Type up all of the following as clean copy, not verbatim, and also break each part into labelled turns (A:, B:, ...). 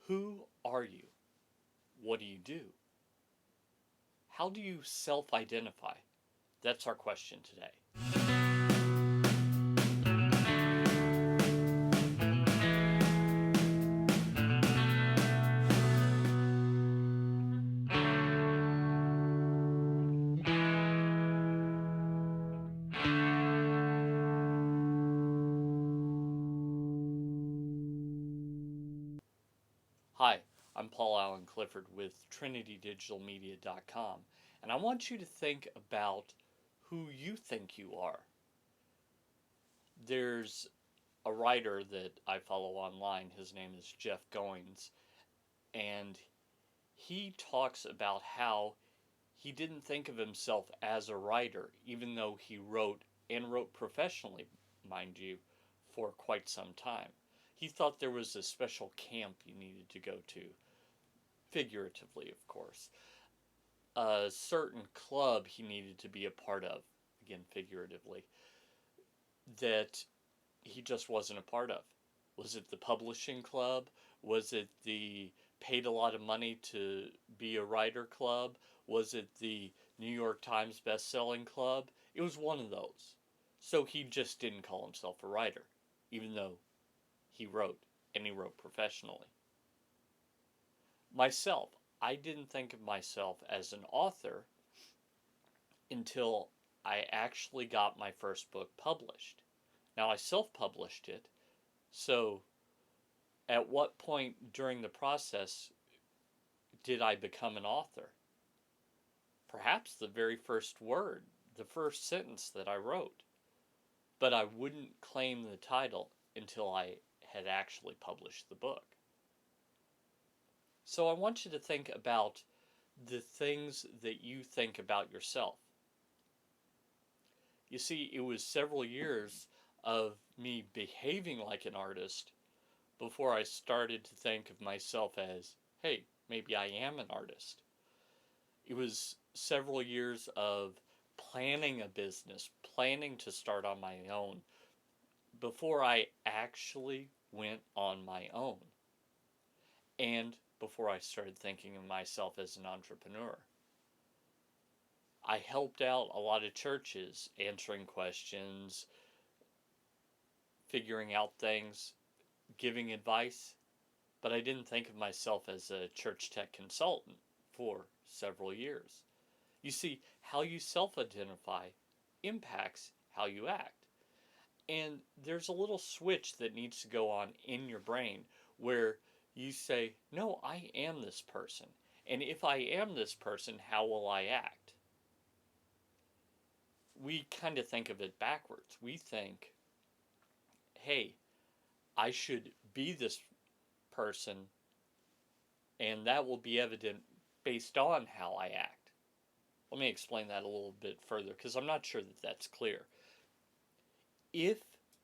A: Who are you? What do you do? How do you self-identify? That's our question today. Hi, I'm Paul Allen Clifford with TrinityDigitalMedia.com, and I want you to think about who you think you are. There's a writer that I follow online. His name is Jeff Goins, and he talks about how he didn't think of himself as a writer, even though he wrote and wrote professionally, mind you, for quite some time. He thought there was a special camp you needed to go to, figuratively, of course. A certain club he needed to be a part of, again, figuratively, that he just wasn't a part of. Was it the publishing club? Was it the paid a lot of money to be a writer club? Was it the New York Times best-selling club? It was one of those. So he just didn't call himself a writer, even though he wrote, and he wrote professionally. Myself, I didn't think of myself as an author until I actually got my first book published. Now, I self-published it, so at what point during the process did I become an author? Perhaps the very first word, the first sentence that I wrote. But I wouldn't claim the title until I had actually published the book. So I want you to think about the things that you think about yourself. You see, it was several years of me behaving like an artist before I started to think of myself as, hey, maybe I am an artist. It was several years of planning a business, planning to start on my own, before I actually went on my own, and before I started thinking of myself as an entrepreneur. I helped out a lot of churches, answering questions, figuring out things, giving advice, but I didn't think of myself as a church tech consultant for several years. You see, how you self-identify impacts how you act. And there's a little switch that needs to go on in your brain where you say, no, I am this person. And if I am this person, how will I act? We kind of think of it backwards. We think, hey, I should be this person, and that will be evident based on how I act. Let me explain that a little bit further, because I'm not sure that that's clear. If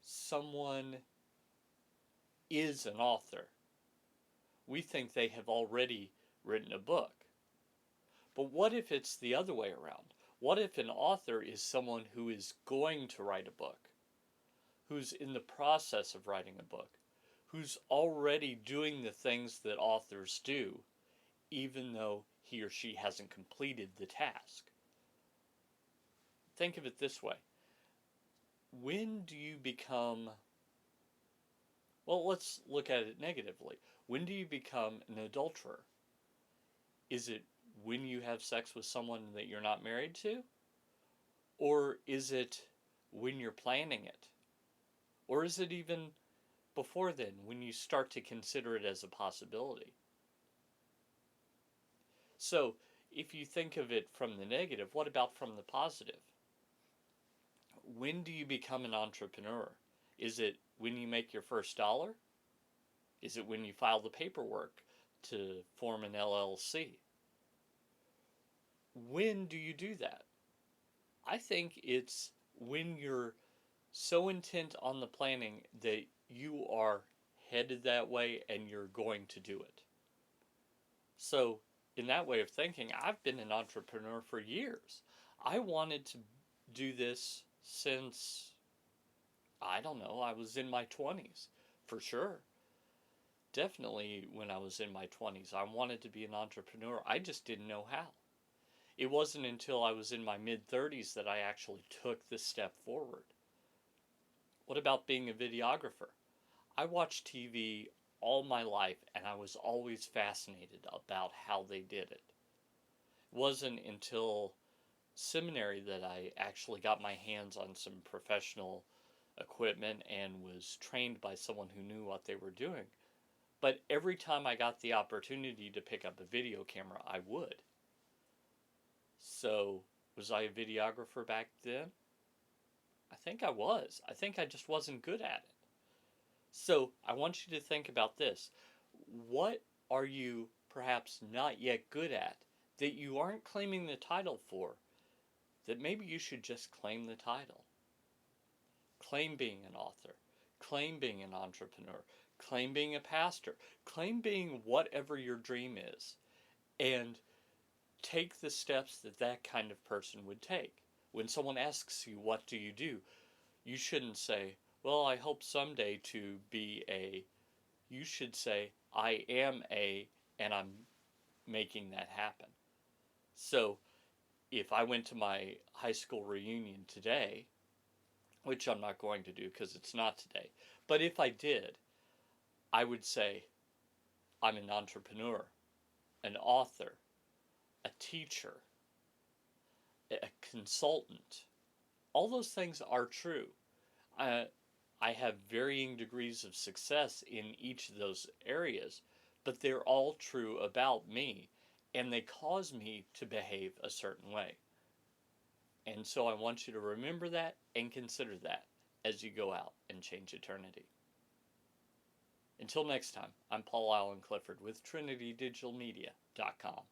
A: someone is an author, we think they have already written a book. But what if it's the other way around? What if an author is someone who is going to write a book, who's in the process of writing a book, who's already doing the things that authors do, even though he or she hasn't completed the task? Think of it this way. When do you become, well, let's look at it negatively. When do you become an adulterer? Is it when you have sex with someone that you're not married to? Or is it when you're planning it? Or is it even before then, when you start to consider it as a possibility? So, if you think of it from the negative, what about from the positive? When do you become an entrepreneur? Is it when you make your first dollar? Is it when you file the paperwork to form an LLC? When do you do that? I think it's when you're so intent on the planning that you are headed that way and you're going to do it. So, in that way of thinking, I've been an entrepreneur for years. I wanted to do this since, I don't know, I was in my 20s, for sure. definitely when I was in my 20s. I wanted to be an entrepreneur. I just didn't know how. It wasn't until I was in my mid 30s that I actually took the step forward. What about being a videographer? I watched TV all my life and I was always fascinated about how they did it. It wasn't until seminary that I actually got my hands on some professional equipment and was trained by someone who knew what they were doing. But every time I got the opportunity to pick up a video camera, I would. So, was I a videographer back then? I think I was. I think I just wasn't good at it. So, I want you to think about this. What are you perhaps not yet good at that you aren't claiming the title for, that maybe you should just claim the title? Claim being an author, claim being an entrepreneur, claim being a pastor, claim being whatever your dream is, and take the steps that that kind of person would take. When someone asks you, what do? You shouldn't say, well, I hope someday to be a. You should say, I am a, and I'm making that happen. So, if I went to my high school reunion today, which I'm not going to do because it's not today, but if I did, I would say, I'm an entrepreneur, an author, a teacher, a consultant. All those things are true. I, I have varying degrees of success in each of those areas, but they're all true about me, and they cause me to behave a certain way. And so I want you to remember that and consider that as you go out and change eternity. Until next time, I'm Paul Allen Clifford with TrinityDigitalMedia.com.